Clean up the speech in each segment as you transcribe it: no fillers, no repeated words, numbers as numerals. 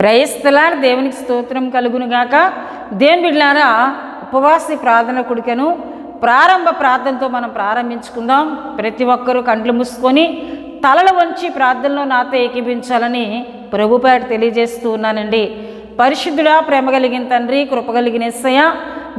క్రైస్తలాన్ని దేవునికి స్తోత్రం కలుగునుగాక. దేవుని బిడ్డలారా, ఉపవాసి ప్రార్థన కుడికెను ప్రారంభ ప్రార్థనతో మనం ప్రారంభించుకుందాం. ప్రతి ఒక్కరూ కండ్లు మూసుకొని తలలు వంచి ప్రార్థనలో నాతో ఏకీభించాలని ప్రభుపేట తెలియజేస్తూ ఉన్నానండి. పరిశుద్ధుడా, ప్రేమ కలిగిన తండ్రి, కృపగలిగిన యేసయ్య,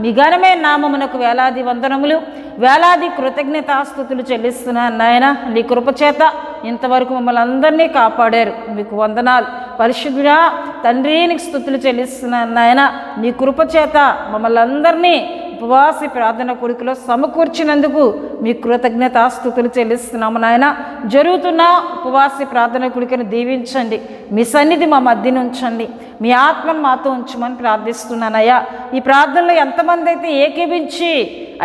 మీ ఘనమైన నామమునకు వేలాది వందనములు, వేలాది కృతజ్ఞతాస్తుతులు చెల్లిస్తున్నాను నాయన. నీ కృపచేత ఇంతవరకు మమ్మల్ని అందరినీ కాపాడారు, మీకు వందనాలు. పరిశుద్ధుడా తండ్రి, నీకు స్తుతులు చెల్లిస్తున్నాను నాయన. నీ కృపచేత మమ్మల్ని అందరినీ ఉపవాసి ప్రార్థన కొడుకులో సమకూర్చినందుకు మీ కృతజ్ఞతాస్తుతులు చెల్లిస్తున్నాము నాయన. జరుగుతున్న ఉపవాసి ప్రార్థన కొడుకుని దీవించండి, మీ సన్నిధి మా మధ్యన ఉంచండి, మీ ఆత్మను మాతో ఉంచమని ప్రార్థిస్తున్నానయ్యా. ఈ ప్రార్థనలో ఎంతమంది అయితే ఏకీభించి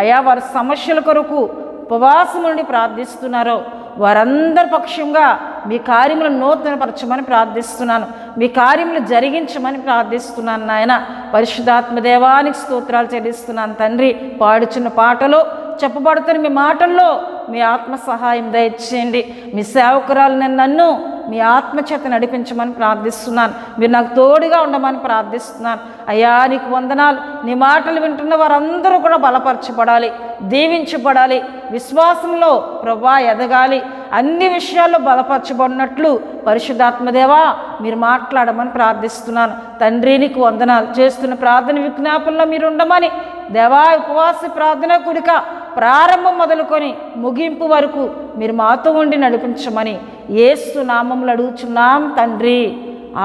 అయ్యా వారి సమస్యల కొరకు ఉపవాసం నుండి ప్రార్థిస్తున్నారో వారందరి పక్షంగా మీ కార్యములను నూతనపరచమని ప్రార్థిస్తున్నాను, మీ కార్యములు జరిగించమని ప్రార్థిస్తున్నాను నాయన. పరిశుద్ధాత్మ దేవానికి స్తోత్రాలు చెల్లిస్తున్నాను తండ్రి. పాడుచున్న పాటలో చెప్పబడుతున్న మీ మాటల్లో మీ ఆత్మ సహాయం దయచేయండి. మీ సేవకురాలు నన్ను మీ ఆత్మచేత నడిపించమని ప్రార్థిస్తున్నాను. మీరు నాకు తోడుగా ఉండమని ప్రార్థిస్తున్నాను అయ్యా. నీకు వందనాలు. నీ మాటలు వింటున్న వారందరూ కూడా బలపరచబడాలి, దీవించబడాలి, విశ్వాసంలో ప్రభా ఎదగాలి, అన్ని విషయాల్లో బలపరచబడినట్లు పరిశుద్ధాత్మదేవా మీరు మాట్లాడమని ప్రార్థిస్తున్నాను తండ్రి. నీకు వందనాలు. చేస్తున్న ప్రార్థన విజ్ఞాపనలో మీరు ఉండమని దేవా, ఉపవాస ప్రార్థన కూడిక ప్రారంభం మొదలుకొని ముగింపు వరకు మీరు మాతో ఉండి నడిపించమని యేసు నామములో అడుగుచున్నాం తండ్రి,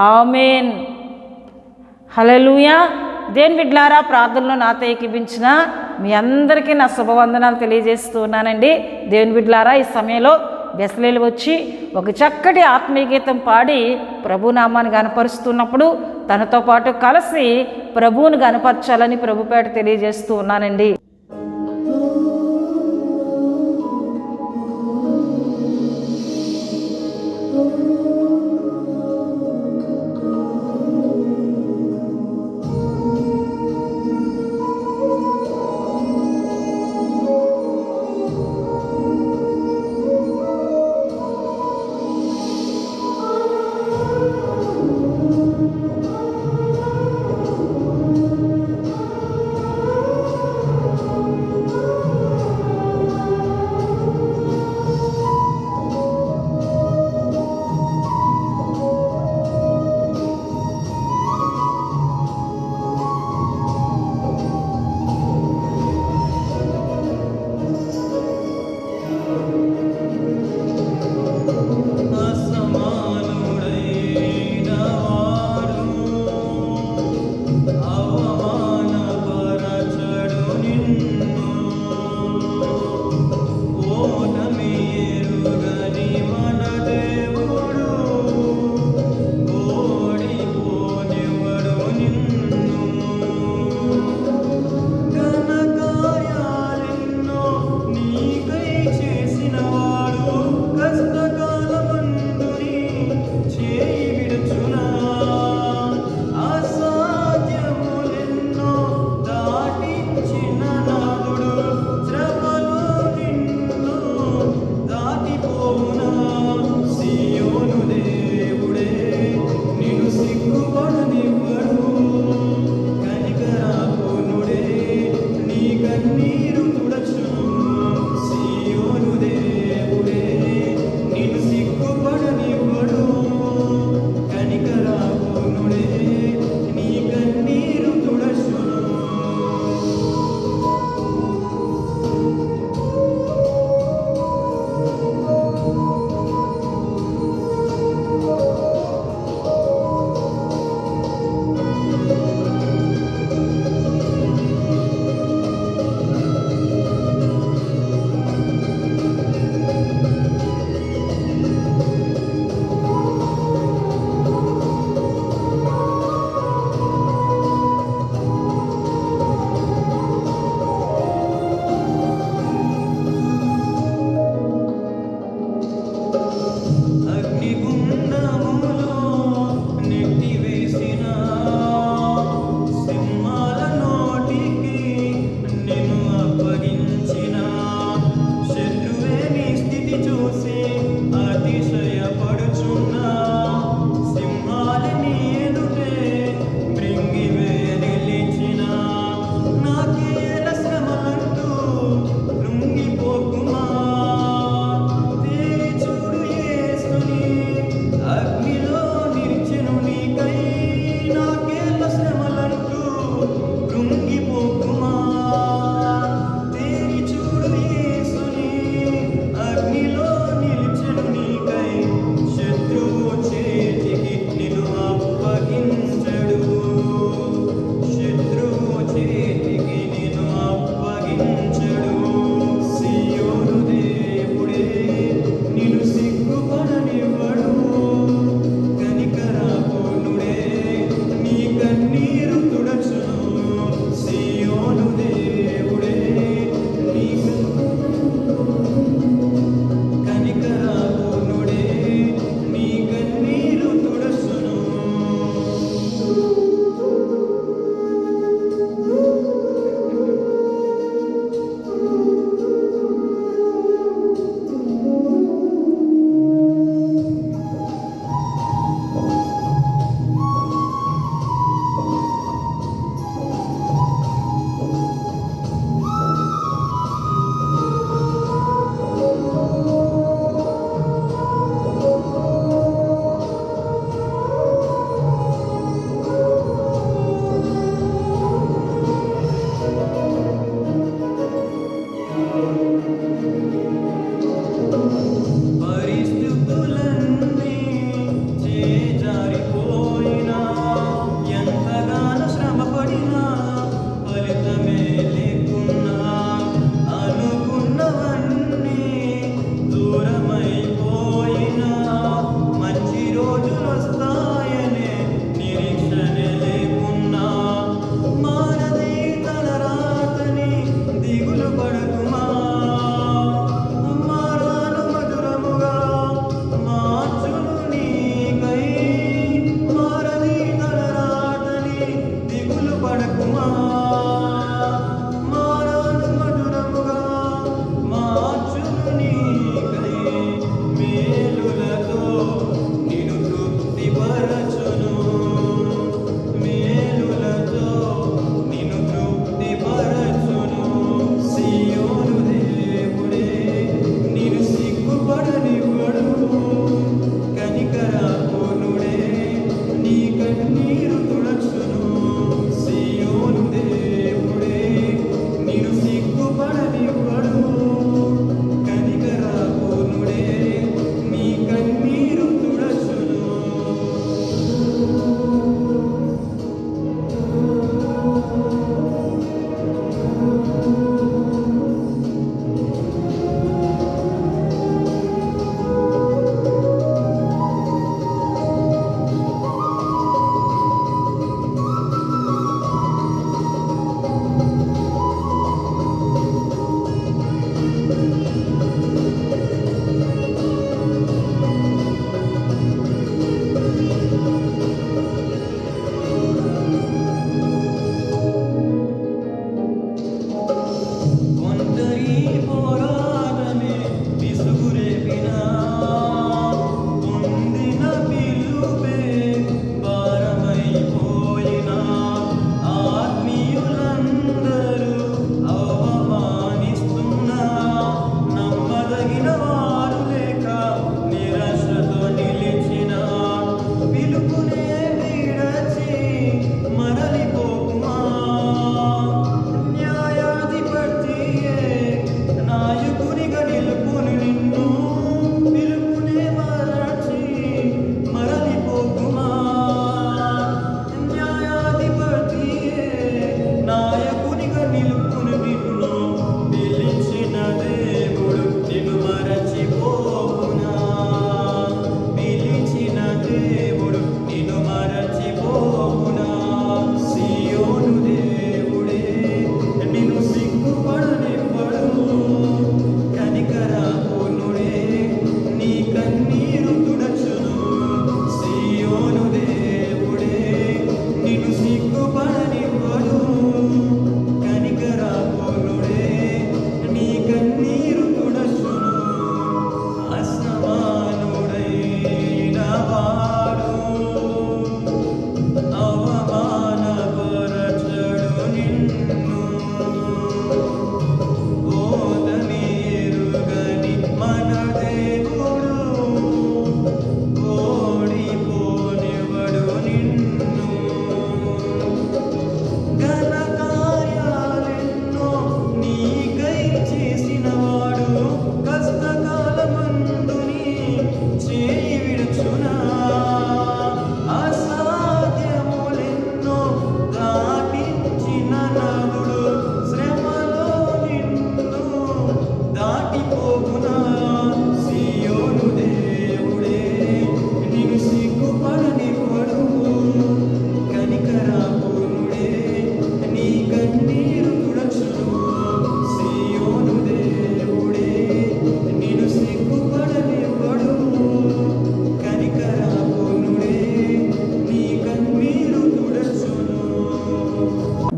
ఆమేన్. హల్లెలూయా. దేని బిడ్డలారా, ప్రార్థనలో నాతో ఏకీభించిన మీ అందరికీ నా శుభవందనాలు తెలియజేస్తూ ఉన్నానండి. దేవుని బిడ్డలారా, ఈ సమయంలో బెసలేలు వచ్చి ఒక చక్కటి ఆత్మీయ గీతం పాడి ప్రభునామాన్ని గనపరుస్తున్నప్పుడు తనతో పాటు కలిసి ప్రభువుని గనపరచాలని ప్రభుపేట తెలియజేస్తూ ఉన్నానండి.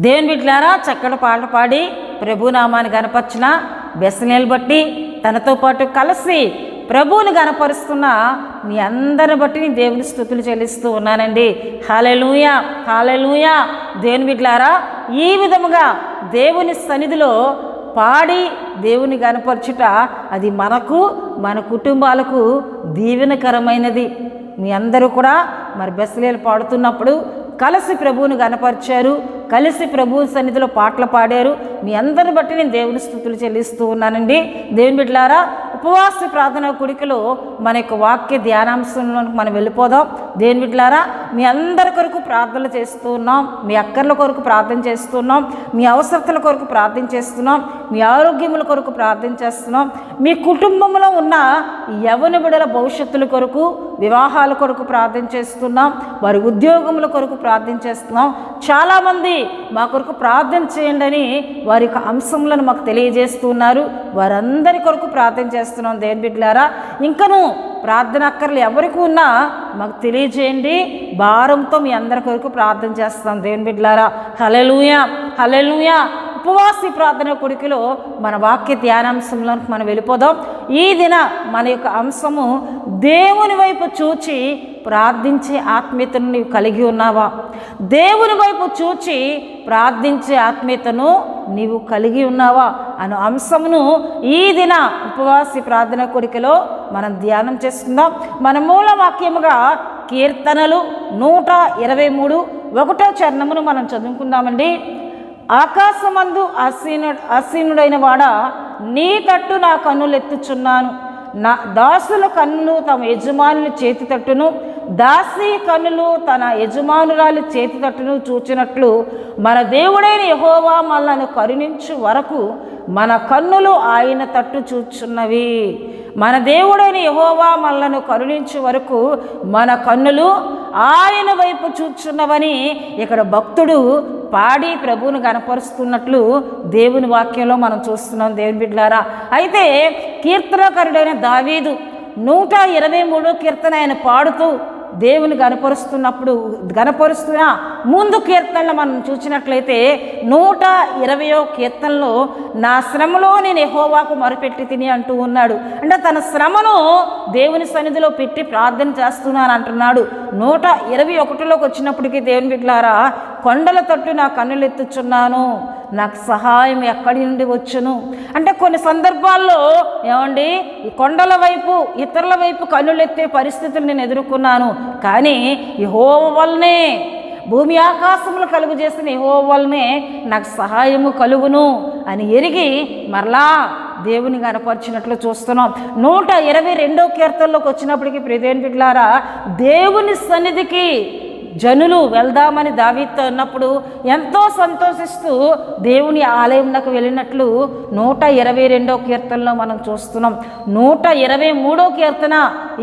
దేవుని బిడ్డలారా, చక్కటి పాట పాడి ప్రభునామాన్ని గనపరిచిన బెసలేలు బట్టి తనతో పాటు కలిసి ప్రభువుని గనపరుస్తున్న మీ అందరిని బట్టి నేను దేవుని స్తుతులు చెల్లిస్తూ ఉన్నానండి. హల్లెలూయా, హల్లెలూయా. దేవుని బిడ్డలారా, ఈ విధముగా దేవుని సన్నిధిలో పాడి దేవుని గనపరచుట అది మనకు, మన కుటుంబాలకు దీవెనకరమైనది. మీ అందరూ కూడా మరి బెసలేలు పాడుతున్నప్పుడు కలిసి ప్రభువుని గనపరిచారు, కలిసి ప్రభువు సన్నిధిలో పాటలు పాడారు. మీ అందరిని బట్టి నేను దేవుని స్తుతులు చెల్లిస్తూ ఉన్నానండి. దేవుని బిడ్డలారా, ఉపవాస ప్రార్థన కూడికలో మన యొక్క వాక్య ధ్యానాంశంలోకి మనం వెళ్ళిపోదాం. దేవుని బిడ్డలారా, మీ అందరి కొరకు ప్రార్థనలు చేస్తూ ఉన్నాం, మీ అక్కర్ల కొరకు ప్రార్థన చేస్తున్నాం, మీ అవసరతల కొరకు ప్రార్థన చేస్తున్నాం, మీ ఆరోగ్యముల కొరకు ప్రార్థన చేస్తున్నాం, మీ కుటుంబంలో ఉన్న యవ్వన బిడ్డల భవిష్యత్తుల కొరకు, వివాహాల కొరకు ప్రార్థన చేస్తున్నాం, వారి ఉద్యోగముల కొరకు ప్రార్థన చేస్తున్నాం. చాలామంది మా కొరకు ప్రార్థన చేయండి అని వారి యొక్క అంశములను మాకు తెలియజేస్తున్నారు. వారందరి కొరకు ప్రార్థన చేస్తున్నాం. దేవుని బిడ్డలారా, ఇంకను ప్రార్థన అక్కర్లు ఎవరికి ఉన్నా మాకు తెలియజేయండి. భారంతో మీ అందరి కొరకు ప్రార్థన చేస్తాం. దేవుని బిడ్డలారా, హల్లెలూయా, హల్లెలూయా. ఉపవాసి ప్రార్థన కూడికలో మన వాక్య ధ్యానాంశంలోకి మనం వెళ్ళిపోదాం. ఈ దిన మన యొక్క అంశము, దేవుని వైపు చూచి ప్రార్థించే ఆత్మీయతను నీవు కలిగి ఉన్నావా? దేవుని వైపు చూచి ప్రార్థించే ఆత్మీయతను నీవు కలిగి ఉన్నావా అనే అంశమును ఈ దిన ఉపవాసి ప్రార్థన కూడికలో మనం ధ్యానం చేసుకుందాం. మన మూల వాక్యముగా కీర్తనలు 123 1వ చరణమును మనం చదువుకుందామండి. ఆకాశమందు ఆసీనుడైన వాడా, నీ తట్టు నా కన్నులెత్తుచున్నాను. నా దాసుల కన్నులు తమ యజమానుల చేతి తట్టును, దాసి కన్నులు తన యజమానురాలి చేతి తట్టును చూచినట్లు మన దేవుడైన యెహోవా మనలను కరుణించు వరకు మన కన్నులు ఆయన తట్టు చూచున్నవి. మన దేవుడైన యెహోవా మనలను కరుణించు వరకు మన కన్నులు ఆయన వైపు చూచున్నవని ఇక్కడ భక్తుడు పాడి ప్రభువును గనపరుస్తున్నట్లు దేవుని వాక్యంలో మనం చూస్తున్నాం. దేవుని బిడ్డలారా, అయితే కీర్తనకారుడైన దావీదు 123 కీర్తన ఆయన పాడుతూ దేవుని గనపరుస్తున్న ముందు కీర్తనలో మనం చూసినట్లయితే 120వ కీర్తనలో నా శ్రమలో నేను యెహోవాకు మొరపెట్టి తిని అంటూ ఉన్నాడు. అంటే తన శ్రమను దేవుని సన్నిధిలో పెట్టి ప్రార్థన చేస్తున్నాను అంటున్నాడు. 121లోకి వచ్చినప్పటికీ దేవుని బిడ్డలారా, కొండల తట్టు నా కన్నులెత్తుచున్నాను, నాకు సహాయం ఎక్కడి నుండి వచ్చును. అంటే కొన్ని సందర్భాల్లో ఏమండి, ఈ కొండల వైపు ఇతరుల వైపు కన్నులెత్తే పరిస్థితులు నేను ఎదుర్కొన్నాను, కానీ యెహోవా వల్లనే, భూమి ఆకాశములు కలుగు చేసిన యెహోవా వల్లనే నాకు సహాయము కలుగును అని ఎరిగి మరలా దేవుని గనపరిచినట్లు చూస్తున్నాం. 122వ కీర్తనలోకి వచ్చినప్పటికీ ప్రియదేవుని బిడ్డలారా, దేవుని సన్నిధికి జనులు వెళ్దామని దావీదుతో అన్నప్పుడు ఎంతో సంతోషిస్తూ దేవుని ఆలయంకు వెళ్ళినట్లు 122వ కీర్తనలో మనం చూస్తున్నాం. 123వ కీర్తన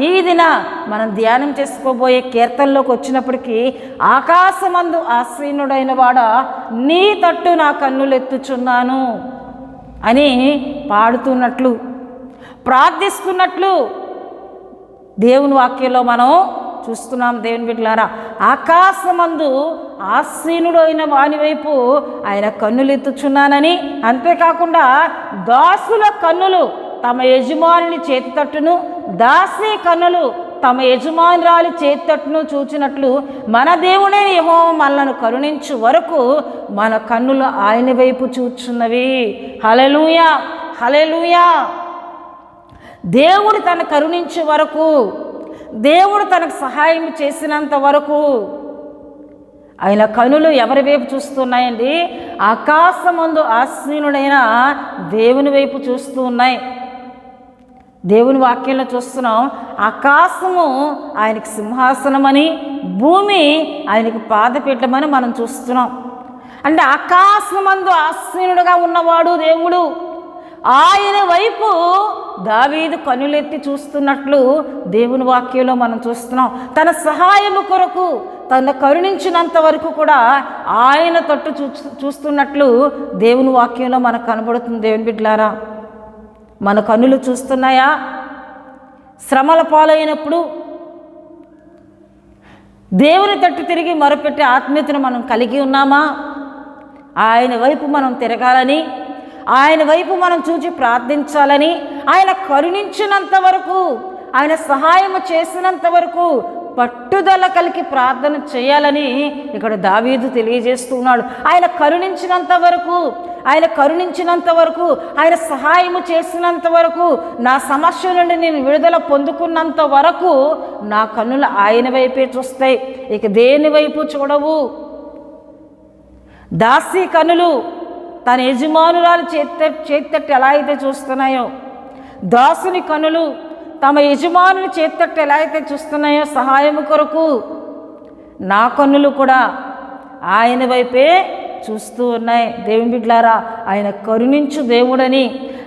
ఈ దిన మనం ధ్యానం చేసుకోబోయే కీర్తనలోకి వచ్చినప్పటికీ, ఆకాశమందు ఆసీనుడైన వాడా, నీ తట్టు నా కన్నులెత్తుచున్నాను అని పాడుతున్నట్లు, ప్రార్థిస్తున్నట్లు దేవుని వాక్యంలో మనం చూస్తున్నాం. దేవుని బిడ్డలారా, ఆకాశమందు ఆసీనుడైన వాని వైపు ఆయన కన్నులెత్తుచున్నానని, అంతేకాకుండా దాసుల కన్నులు తమ యజమానుని చేతి తట్టును, దాసి కన్నులు తమ యజమానురాలి చేతి తట్టును చూచినట్లు మన దేవుడైన యెహోవా మనలను కరుణించు వరకు మన కన్నులు ఆయన వైపు చూచున్నవి. హల్లెలూయా, హల్లెలూయా. దేవుడు తన కరుణించే వరకు, దేవుడు తనకు సహాయం చేసినంత వరకు ఆయన కనులు ఎవరి వైపు చూస్తున్నాయండి? ఆకాశమందు ఆసీనుడైన దేవుని వైపు చూస్తూ ఉన్నాయి. దేవుని వాక్యంలో చూస్తున్నాం, ఆకాశము ఆయనకి సింహాసనమని, భూమి ఆయనకి పాదపీఠమని మనం చూస్తున్నాం. అంటే ఆకాశమందు ఆసీనుడుగా ఉన్నవాడు దేవుడు, ఆయన వైపు దావీదు కన్నులెత్తి చూస్తున్నట్లు దేవుని వాక్యంలో మనం చూస్తున్నాం. తన సహాయము కొరకు తను కరుణించినంత వరకు కూడా ఆయన తట్టు చూస్తున్నట్లు దేవుని వాక్యంలో మనకు కనబడుతుంది. దేవుని బిడ్డలారా, మన కన్నులు చూస్తున్నాయా? శ్రమల పాలైనప్పుడు దేవుని తట్టు తిరిగి మొరపెట్టే ఆత్మీయతను మనం కలిగి ఉన్నామా? ఆయన వైపు మనం తిరగాలని, ఆయన వైపు మనం చూచి ప్రార్థించాలని, ఆయన కరుణించినంత వరకు, ఆయన సహాయం చేసినంత వరకు పట్టుదల కలిగి ప్రార్థన చేయాలని ఇక్కడ దావీదు తెలియజేస్తున్నాడు. ఆయన కరుణించినంత వరకు, ఆయన కరుణించినంత వరకు, ఆయన సహాయము చేసినంత వరకు, నా సమస్య నుండి నేను విడుదల పొందుకున్నంత వరకు నా కన్నులు ఆయన వైపే చూస్తాయి, ఇక దేని వైపు చూడవు. దాసి కనులు తన యజమానురాలు చేతట్టు ఎలా అయితే చూస్తున్నాయో, దాసుని కనులు తమ యజమానులు చేతట్టు ఎలా అయితే చూస్తున్నాయో సహాయము కొరకు, నా కన్నులు కూడా ఆయన వైపే చూస్తూ ఉన్నాయి. దేవుని బిడ్డలారా, ఆయన కరుణించు దేవుడని,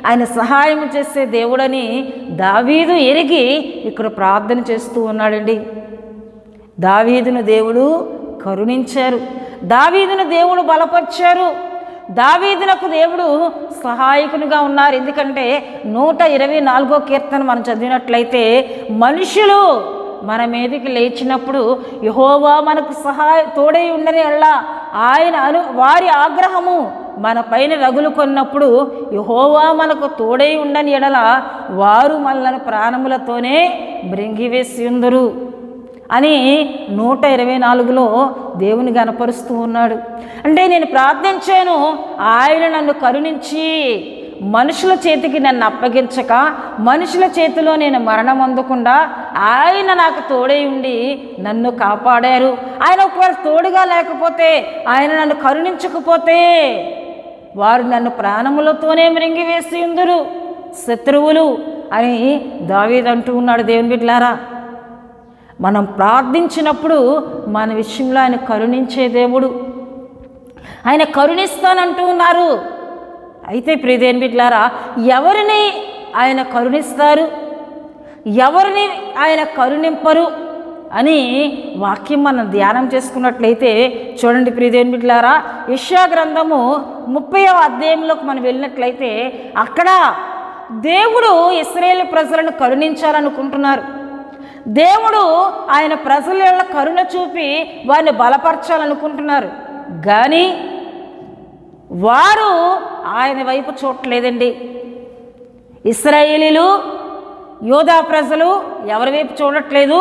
ఆయన సహాయం చేసే దేవుడని దావీదు ఎరిగి ఇక్కడ ప్రార్థన చేస్తూ ఉన్నాడండి. దావీదును దేవుడు కరుణించారు, దావీదును దేవుడు బలపరిచారు, దావీదునకు దేవుడు సహాయకునిగా ఉన్నారు. ఎందుకంటే 124వ కీర్తన మనం చదివినట్లయితే, మనుషులు మన మీదకి లేచినప్పుడు యెహోవా మనకు తోడై ఉండని ఎడల, ఆయన వారి ఆగ్రహము మన పైన రగులుకొన్నప్పుడు యెహోవా మనకు తోడై ఉండని ఎడల వారు మనల్ని ప్రాణములతోనే మృంగివేసి ఉందరు అని 124లో దేవుని గనపరుస్తూ ఉన్నాడు. అంటే నేను ప్రార్థించాను, ఆయన నన్ను కరుణించి మనుషుల చేతికి నన్ను అప్పగించక, మనుషుల చేతిలో నేను మరణం అందకుండా ఆయన నాకు తోడై ఉండి నన్ను కాపాడారు. ఆయన ఒకవేళ తోడుగా లేకపోతే, ఆయన నన్ను కరుణించకపోతే వారు నన్ను ప్రాణములతోనే మృంగివేసి ఉందరు శత్రువులు అని దావీదు అంటూ ఉన్నాడు. దేవుని బిడ్డలారా, మనం ప్రార్థించినప్పుడు మన విషయంలో ఆయన కరుణించే దేవుడు, ఆయన కరుణిస్తానంటూ ఉన్నారు. అయితే ప్రియదేవుని బిడ్డలారా, ఎవరిని ఆయన కరుణిస్తారు, ఎవరిని ఆయన కరుణింపరు అని వాక్యం మనం ధ్యానం చేసుకున్నట్లయితే చూడండి ప్రియదేవుని బిడ్డలారా, యెషయా గ్రంథము 30వ అధ్యాయంలోకి మనం వెళ్ళినట్లయితే అక్కడ దేవుడు ఇశ్రాయేలు ప్రజలను కరుణించాలనుకుంటున్నారు. దేవుడు ఆయన ప్రజల కరుణ చూపి వారిని బలపరచాలనుకుంటున్నారు. కానీ వారు ఆయన వైపు చూడట్లేదండి. ఇశ్రాయేలీలు, యోధా ప్రజలు ఎవరి వైపు చూడట్లేదు,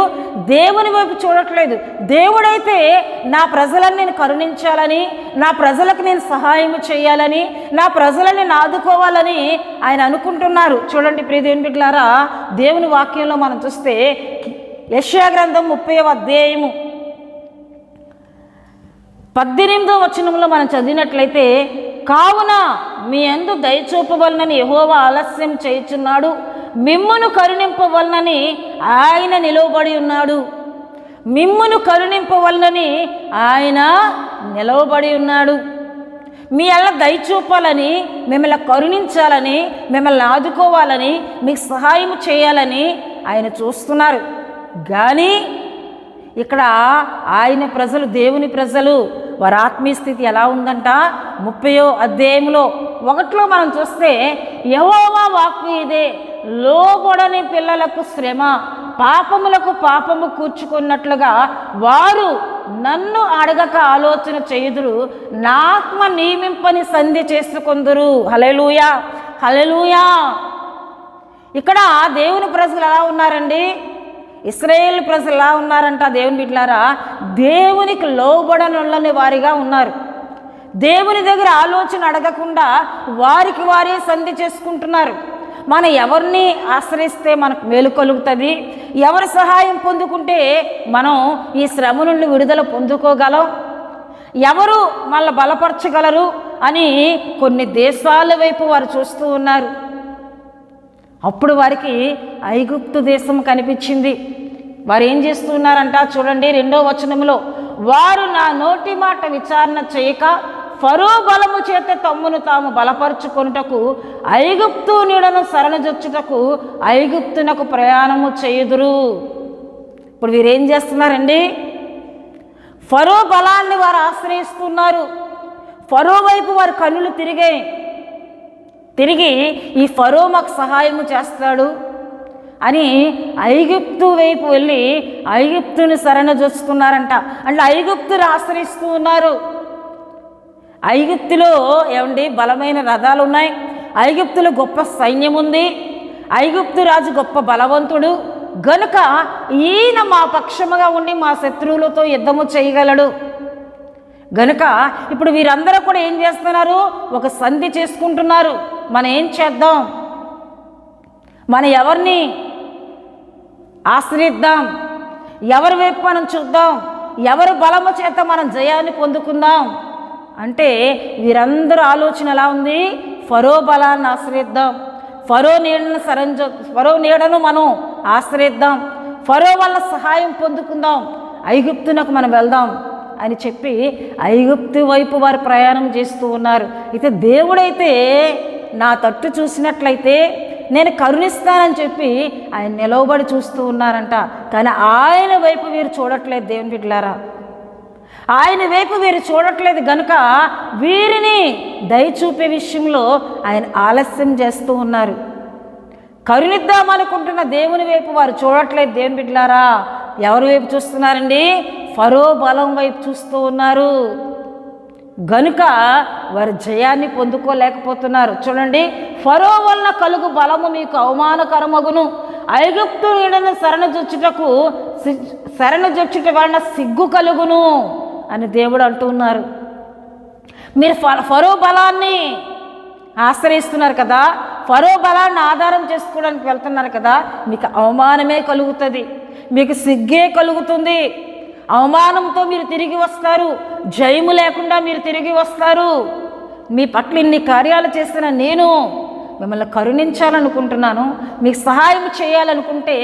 దేవుని వైపు చూడట్లేదు. దేవుడైతే నా ప్రజలను నేను కరుణించాలని, నా ప్రజలకు నేను సహాయం చేయాలని, నా ప్రజలను నేను ఆదుకోవాలని ఆయన అనుకుంటున్నారు. చూడండి ప్రియదేవుని బిడ్డలారా, దేవుని వాక్యంలో మనం చూస్తే యెషయా గ్రంథం 30వ అధ్యాయము 18వ వచనంలో మనం చదివినట్లయితే, కావున మీ యందు దయచూపవలనని యెహోవా ఆలస్యం చేయుచున్నాడు, మిమ్మును కరుణింపవలనని ఆయన నిలవబడి ఉన్నాడు. మిమ్మును కరుణింపవలనని ఆయన నిలవబడి ఉన్నాడు. మీ అలా దయచూపాలని, మిమ్మల్ని కరుణించాలని, మిమ్మల్ని ఆదుకోవాలని, మీకు సహాయం చేయాలని ఆయన చూస్తున్నారు. కానీ ఇక్కడ ఆయన ప్రజలు, దేవుని ప్రజలు, వారి ఆత్మీయ స్థితి ఎలా ఉందంట, 30వ అధ్యాయంలో 1లో మనం చూస్తే, యెహోవా వాక్కు ఇదే, లోబడని పిల్లలకు శ్రమ, పాపములకు పాపము కూర్చుకున్నట్లుగా వారు నన్ను అడగక ఆలోచన చేయుదురు, నా ఆత్మ నియమింపని సంధి చేసుకొందురు. హల్లెలూయా, హల్లెలూయా. ఇక్కడ దేవుని ప్రజలు ఎలా ఉన్నారండి, ఇశ్రాయేల్ ప్రజలు ఎలా ఉన్నారంట దేవుని బిడ్డలారా, దేవునికి లోబడనులని వారిగా ఉన్నారు. దేవుని దగ్గర ఆలోచన అడగకుండా వారికి వారే సంధి చేసుకుంటున్నారు. మనం ఎవరిని ఆశ్రయిస్తే మనకు మేలు కలుగుతుంది, ఎవరి సహాయం పొందుకుంటే మనం ఈ శ్రమ నుండి విడుదల పొందుకోగలం, ఎవరు మళ్ళీ బలపరచగలరు అని కొన్ని దేశాల వైపు వారు చూస్తూ ఉన్నారు. అప్పుడు వారికి ఐగుప్తు దేశం కనిపించింది. వారు ఏం చేస్తున్నారంట చూడండి 2వ వచనంలో, వారు నా నోటి మాట విచారణ చేయక ఫరో బలము చేత తమ్మును తాము బలపరుచుకొనుటకు ఐగుప్తు నీడను శరణజొచ్చుటకు ఐగుప్తునకు ప్రయాణము చేయుదురు. ఇప్పుడు వీరేం చేస్తున్నారండి, ఫరో బలాన్ని వారు ఆశ్రయిస్తున్నారు. ఫరో వైపు వారి కన్నులు తిరిగి ఈ ఫరో మాకు సహాయము చేస్తాడు అని ఐగుప్తు వైపు వెళ్ళి ఐగుప్తుని శరణజొచ్చుకున్నారంట. అంటే ఐగుప్తుని ఆశ్రయిస్తూ ఉన్నారు. ఐగుప్తులో ఏమండి బలమైన రథాలు ఉన్నాయి, ఐగుప్తులో గొప్ప సైన్యం ఉంది, ఐగుప్తు రాజు గొప్ప బలవంతుడు గనుక ఈయన మా పక్షముగా ఉండి మా శత్రువులతో యుద్ధము చేయగలడు. గనుక ఇప్పుడు వీరందరూ కూడా ఏం చేస్తున్నారు? ఒక సంధి చేసుకుంటున్నారు. మనం ఏం చేద్దాం? మనం ఎవరిని ఆశ్రయిద్దాం? ఎవరి వైపు మనం చూద్దాం? ఎవరి బలము చేత మనం జయాన్ని పొందుకుందాం అంటే వీరందరూ ఆలోచన ఎలా ఉంది? ఫరో బలాన్ని ఆశ్రయిద్దాం, ఫరో నీడను మనం ఆశ్రయిద్దాం, ఫరో వల్ల సహాయం పొందుకుందాం, ఐగుప్తునకు మనం వెళ్దాం అని చెప్పి ఐగుప్తు వైపు వారు ప్రయాణం చేస్తూ ఉన్నారు. అయితే దేవుడైతే నా తట్టు చూసినట్లయితే నేను కరుణిస్తానని చెప్పి ఆయన నిలవబడి చూస్తూ ఉన్నారంట. కానీ ఆయన వైపు వీరు చూడట్లేదు. దేవుని బిడ్డలారా, ఆయన వైపు వీరు చూడట్లేదు గనుక వీరిని దయచూపే విషయంలో ఆయన ఆలస్యం చేస్తూ ఉన్నారు. కరుణిద్దామనుకుంటున్న దేవుని వైపు వారు చూడట్లేదు. దేవుని బిడ్డలారా, ఎవరి వైపు చూస్తున్నారండి? ఫరో బలం వైపు చూస్తూ ఉన్నారు. గనుక వారు జయాన్ని పొందుకోలేకపోతున్నారు. చూడండి, ఫరో వలన కలుగు బలము మీకు అవమానకరమగును, ఐగుప్తు నీడను శరణుజొచ్చుట వలన సిగ్గు కలుగును అని దేవుడు అంటూ ఉన్నారు. మీరు ఫరో బలాన్ని ఆశ్రయిస్తున్నారు కదా, ఫరో బలాన్ని ఆధారం చేసుకోవడానికి వెళ్తున్నారు కదా, మీకు అవమానమే కలుగుతుంది, మీకు సిగ్గే కలుగుతుంది. అవమానంతో మీరు తిరిగి వస్తారు, జయము లేకుండా మీరు తిరిగి వస్తారు. మీ పట్ల ఇన్ని కార్యాలు చేసిన నేను మిమ్మల్ని కరుణించాలనుకుంటున్నాను, మీకు సహాయం చేయాలనుకుంటే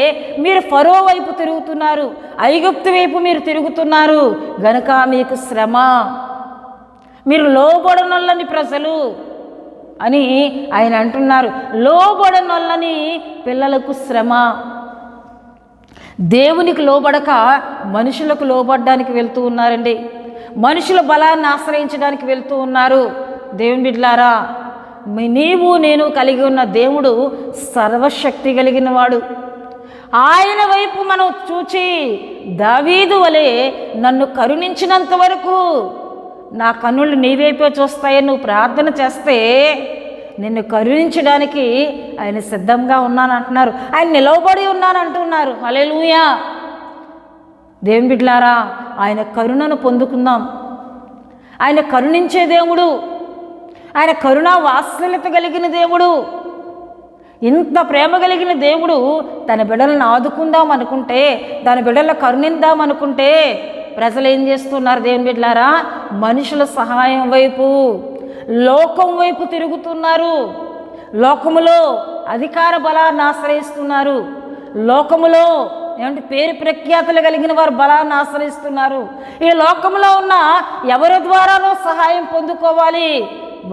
మీరు ఫరో వైపు తిరుగుతున్నారు, ఐగుప్తు వైపు మీరు తిరుగుతున్నారు. గనుక మీకు శ్రమ, మీరు లోబడనొల్లని ప్రజలు అని ఆయన అంటున్నారు. లోబడనొల్లని పిల్లలకు శ్రమ. దేవునికి లోబడక మనుషులకు లోబడడానికి వెళ్తూ ఉన్నారండి, మనుషుల బలాన్ని ఆశ్రయించడానికి వెళ్తూ ఉన్నారు. దేవుని బిడ్డలారా, నీవు నేను కలిగి ఉన్న దేవుడు సర్వశక్తి కలిగిన వాడు. ఆయన వైపు మనం చూచి దావీదు వలె నన్ను కరుణించినంత వరకు నా కన్నులు నీ వైపే చూస్తాయని నువ్వు ప్రార్థన చేస్తే నిన్ను కరుణించడానికి ఆయన సిద్ధంగా ఉన్నానంటున్నారు. ఆయన నిలవబడి ఉన్నానంటున్నారు. హల్లెలూయా. దేవుని బిడ్డలారా, ఆయన కరుణను పొందుకుందాం. ఆయన కరుణించే దేవుడు, ఆయన కరుణా వాత్సల్యత కలిగిన దేవుడు, ఇంత ప్రేమ కలిగిన దేవుడు తన బిడ్డలను ఆదుకుందాం అనుకుంటే, తన బిడ్డలను కరుణిద్దాం అనుకుంటే ప్రజలు ఏం చేస్తున్నారు? దేవుని బిడ్డలారా, మనుషుల సహాయం వైపు, లోకం వైపు తిరుగుతున్నారు. లోకములో అధికార బలాన్ని ఆశ్రయిస్తున్నారు. లోకములో ఏమంటే పేరు ప్రఖ్యాతులు కలిగిన వారు బలాన్ని ఆశ్రయిస్తున్నారు. ఈ లోకంలో ఉన్న ఎవరి ద్వారానో సహాయం పొందుకోవాలి,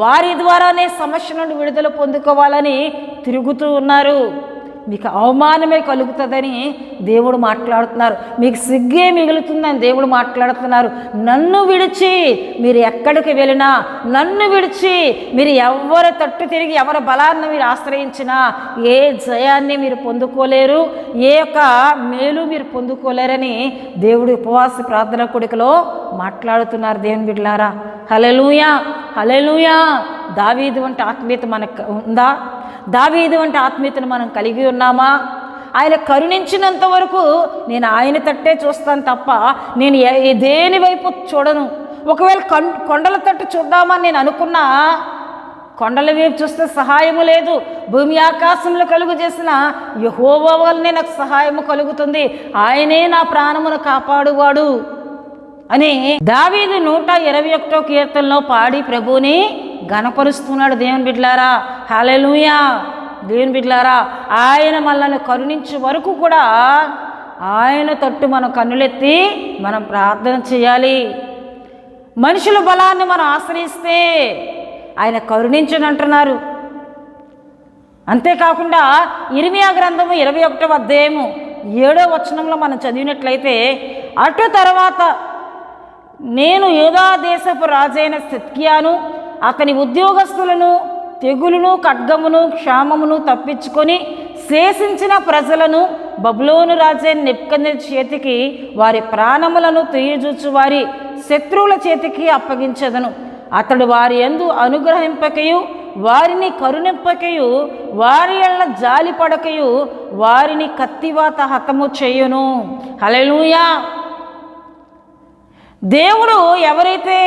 వారి ద్వారానే సమస్య నుండి విడుదల పొందుకోవాలని తిరుగుతూ ఉన్నారు. మీకు అవమానమే కలుగుతుందని దేవుడు మాట్లాడుతున్నారు, మీకు సిగ్గే మిగులుతుందని దేవుడు మాట్లాడుతున్నారు. నన్ను విడిచి మీరు ఎక్కడికి వెళ్ళినా, నన్ను విడిచి మీరు ఎవరి తట్టు తిరిగి ఎవరి బలాన్ని మీరు ఆశ్రయించినా ఏ జయాన్ని మీరు పొందుకోలేరు, ఏ యొక్క మేలు మీరు పొందుకోలేరని దేవుడు ఉపవాస ప్రార్థన కూడికలో మాట్లాడుతున్నారు. దేవుని బిడ్డలారా, హల్లెలూయా, హల్లెలూయా. దావీదు వంటి ఆత్మీయత మనకు ఉందా? దావీదు వంటి ఆత్మీయతను మనం కలిగి ఉన్నామా? ఆయన కరుణించినంత వరకు నేను ఆయన తట్టే చూస్తాను తప్ప నేను దేని వైపు చూడను. ఒకవేళ కొండల తట్టు చూద్దామని నేను అనుకున్నా, కొండల వైపు చూస్తే సహాయము లేదు. భూమి ఆకాశంలో కలుగు చేసిన యెహోవా వల్లనే నాకు సహాయము కలుగుతుంది, ఆయనే నా ప్రాణమును కాపాడువాడు అని దావీదు 121వ కీర్తనలో పాడి ప్రభువుని గణపరుస్తున్నాడు. దేవుని బిడ్డలారా, హల్లెలూయా. దేవుని బిడ్డలారా, ఆయన మనల్ని కరుణించే వరకు కూడా ఆయన తట్టు మనం కన్నులెత్తి మనం ప్రార్థన చేయాలి. మనుషుల బలాన్ని మనం ఆశ్రయిస్తే ఆయన కరుణించనంటున్నారు. అంతేకాకుండా ఇర్మియా గ్రంథము 21వ అధ్యాయము 7వ వచనంలో మనం చదివినట్లయితే, అటు తర్వాత నేను యూదా దేశపు రాజైన సిద్కియాను అతని ఉద్యోగస్తులను తెగులును ఖడ్గమును క్షామమును తప్పించుకొని శేషించిన ప్రజలను బబులోను రాజైన నెబుకద్నెజరు చేతికి వారి ప్రాణములను తీయజూచు వారి శత్రువుల చేతికి అప్పగించెదను. అతడు వారి యందు అనుగ్రహింపకయు వారిని కరుణింపకయు వారి యెడల జాలిపడకయు వారిని కత్తివాత హతము చేయును. హల్లెలూయా. దేవుడు ఎవరైతే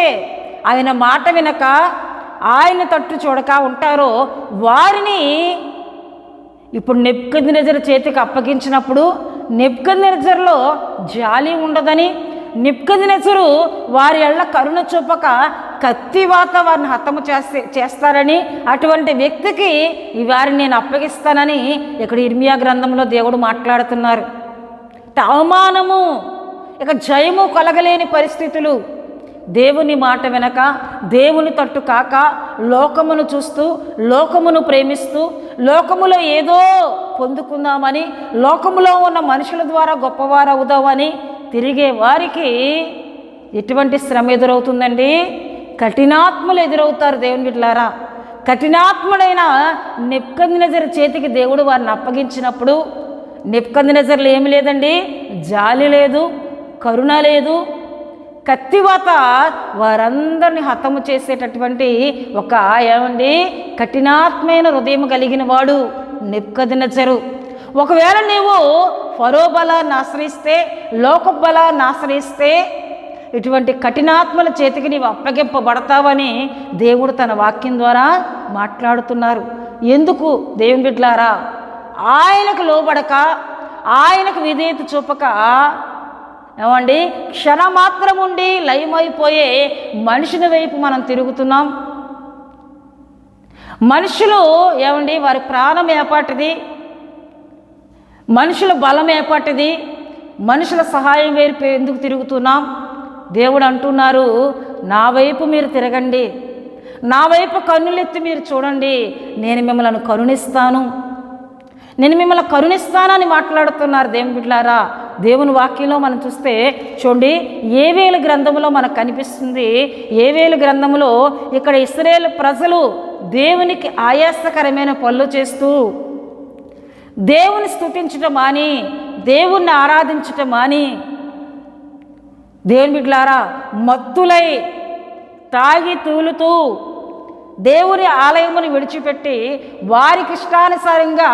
ఆయన మాట వినక ఆయన తట్టు చూడక ఉంటారో వారిని ఇప్పుడు నెబుకద్నెజరు చేతికి అప్పగించినప్పుడు నెబుకద్నెజరులో జాలి ఉండదని, నెబుకద్నెజరు వారి యెడల కరుణ చూపక కత్తివాత వారిని హతము చేస్తారని, అటువంటి వ్యక్తికి వారిని నేను అప్పగిస్తానని ఇక్కడ ఇర్మియా గ్రంథంలో దేవుడు మాట్లాడుతున్నారు. అవమానము, ఇక జయము కలగలేని పరిస్థితులు, దేవుని మాట వెనక దేవుని తట్టు కాక లోకమును చూస్తూ లోకమును ప్రేమిస్తూ లోకములో ఏదో పొందుకుందామని లోకములో ఉన్న మనుషుల ద్వారా గొప్పవారు అవుదామని తిరిగే వారికి ఎటువంటి శ్రమ ఎదురవుతుందండి? కఠినాత్మలు ఎదురవుతారు దేవుని బిడ్డలారా. కఠినాత్ముడైన నెబుకద్నెజరు చేతికి దేవుడు వారిని అప్పగించినప్పుడు నెబుకద్నెజరులో ఏమి లేదండి, జాలి లేదు, కరుణ లేదు, కత్తివాత వారందరిని హతము చేసేటటువంటి ఒక కఠినాత్మైన హృదయం కలిగిన వాడు నెబుకద్నెజరు. ఒకవేళ నీవు ఫరో బలాన్ని ఆశ్రయిస్తే, లోక బలాన్ని ఆశ్రయిస్తే ఇటువంటి కఠినాత్మల చేతికి నీవు అప్పగింపబడతావని దేవుడు తన వాక్యం ద్వారా మాట్లాడుతున్నారు. ఎందుకు దేవుని బిడ్డలారా? ఆయనకు లోబడక ఆయనకు విధేయత చూపక క్షణమాత్రం ఉండి లయమైపోయే మనుషుని వైపు మనం తిరుగుతున్నాం. మనుషులు వారి ప్రాణం ఏపాటిది, మనుషుల బలం ఏపాటిది, మనుషుల సహాయం వైపు ఎందుకు తిరుగుతున్నాం? దేవుడు అంటున్నారు, నా వైపు మీరు తిరగండి, నా వైపు కన్నులెత్తి మీరు చూడండి, నేను మిమ్మల్ని కరుణిస్తాను, నేను మిమ్మల్ని కరుణిస్తానని మాట్లాడుతున్నారు దేవుని బిడ్డలారా. దేవుని వాక్యంలో మనం చూస్తే చూడండి, యోవేలు గ్రంథంలో మనకు కనిపిస్తుంది. యోవేలు గ్రంథంలో ఇక్కడ ఇశ్రాయేలు ప్రజలు దేవునికి ఆయాసకరమైన పనులు చేస్తూ దేవుని స్తుతించటం మాని, దేవుణ్ణి ఆరాధించటం మాని, దేవుని బిడ్డలారా మత్తులై తాగి తూలుతూ దేవుని ఆలయమును విడిచిపెట్టి వారికి ఇష్టానుసారంగా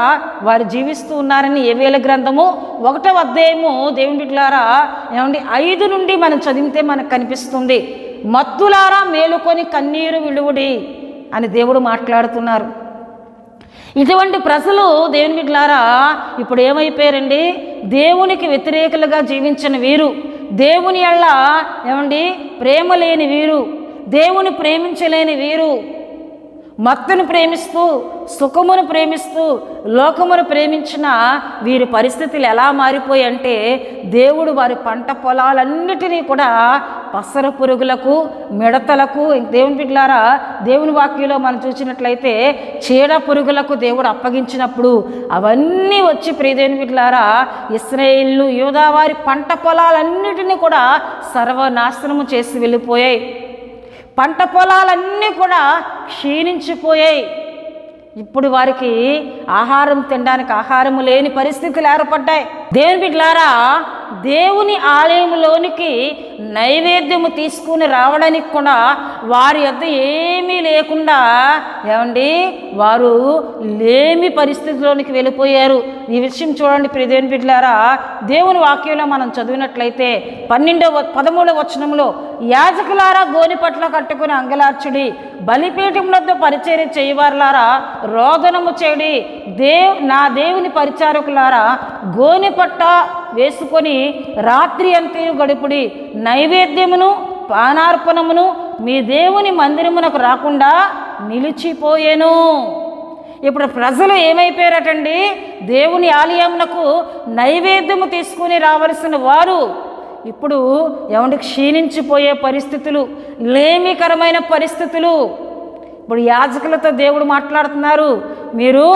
వారు జీవిస్తూ ఉన్నారని యోవేలు గ్రంథము 1వ అధ్యాయము దేవుని బిడ్డలారా 5 నుండి మనం చదివితే మనకు కనిపిస్తుంది. మత్తులారా మేలుకొని కన్నీరు విడువుడి అని దేవుడు మాట్లాడుతున్నారు. ఇటువంటి ప్రజలు దేవుని బిడ్డలారా ఇప్పుడు ఏమైపోయారండి? దేవునికి వ్యతిరేకులుగా జీవించిన వీరు, దేవుని యెడల ప్రేమ లేని వీరు, దేవుని ప్రేమించలేని వీరు, మత్తును ప్రేమిస్తూ సుఖమును ప్రేమిస్తూ లోకమును ప్రేమించిన వీరి పరిస్థితులు ఎలా మారిపోయి అంటే దేవుడు వారి పంట పొలాలన్నిటినీ కూడా పసర పురుగులకు, మిడతలకు, దేవుని బిడ్డలారా దేవుని వాక్యంలో మనం చూసినట్లయితే చీడ పురుగులకు దేవుడు అప్పగించినప్పుడు అవన్నీ వచ్చి ప్రియదేవుని బిడ్డలారా ఇశ్రాయేలు యూదా వారి పంట పొలాలన్నిటినీ కూడా సర్వనాశనము చేసి వెళ్ళిపోయాయి. పంట పొలాలన్నీ కూడా క్షీణించిపోయాయి. ఇప్పుడు వారికి ఆహారం తినడానికి ఆహారము లేని పరిస్థితులు ఏర్పడ్డాయి. దేవుని బిడ్డలారా దేవుని ఆలయంలోనికి నైవేద్యము తీసుకుని రావడానికి కూడా వారి వద్ద ఏమీ లేకుండా వారు లేమి పరిస్థితిలోనికి వెళ్ళిపోయారు. ఈ విషయం చూడండి ప్రియదేవుని బిడ్డలారా, దేవుని వాక్యంలో మనం చదివినట్లయితే 13వ వచనంలో యాజకులారా గోని పట్ల కట్టుకుని అంగలార్చుడి, బలిపీఠం వద్ద పరిచర్య చేయవారులారా రోదనము చేడి, నా దేవుని పరిచారకులారా గోని పట్ట వేసుకొని రాత్రి అంతయు గడుపుడి, నైవేద్యమును పానార్పణమును మీ దేవుని మందిరమునకు రాకుండా నిలిచిపోయేను. ఇప్పుడు ప్రజలు ఏమైపోయారటండి? దేవుని ఆలయమునకు నైవేద్యము తీసుకుని రావలసిన వారు ఇప్పుడు క్షీణించిపోయే పరిస్థితులు, లేమికరమైన పరిస్థితులు. ఇప్పుడు యాజకులతో దేవుడు మాట్లాడుతున్నారు, మీరు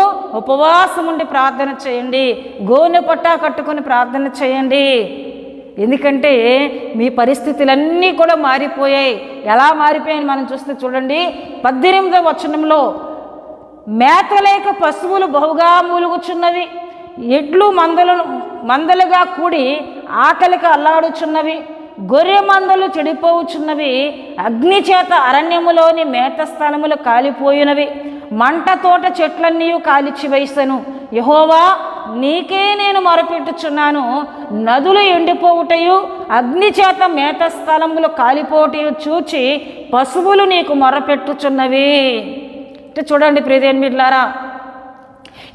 ఉపవాసం ఉండి ప్రార్థన చేయండి, గోనె పట్టా కట్టుకొని ప్రార్థన చేయండి, ఎందుకంటే మీ పరిస్థితులన్నీ కూడా మారిపోయాయి. ఎలా మారిపోయాయని మనం చూస్తే చూడండి 18వ వచనంలో మేతలేక పశువులు బహుగా మూలుగుచున్నవి, ఎడ్లు మందలుగా కూడి ఆకలికి అల్లాడుచున్నవి, గొర్రె మందలు చెడిపోవుచున్నవి, అగ్ని చేత అరణ్యములోని మేత స్థలములు కాలిపోయినవి, మంట తోట చెట్లన్నీ కాల్చివేసెను. యెహోవా, నీకే నేను మొరపెట్టుచున్నాను. నదులు ఎండిపోవుటయు అగ్ని చేత మేత స్థలములు కాలిపోవటయు చూచి పశువులు నీకు మొరపెట్టుచున్నవి. చూడండి ప్రియదేవులారా,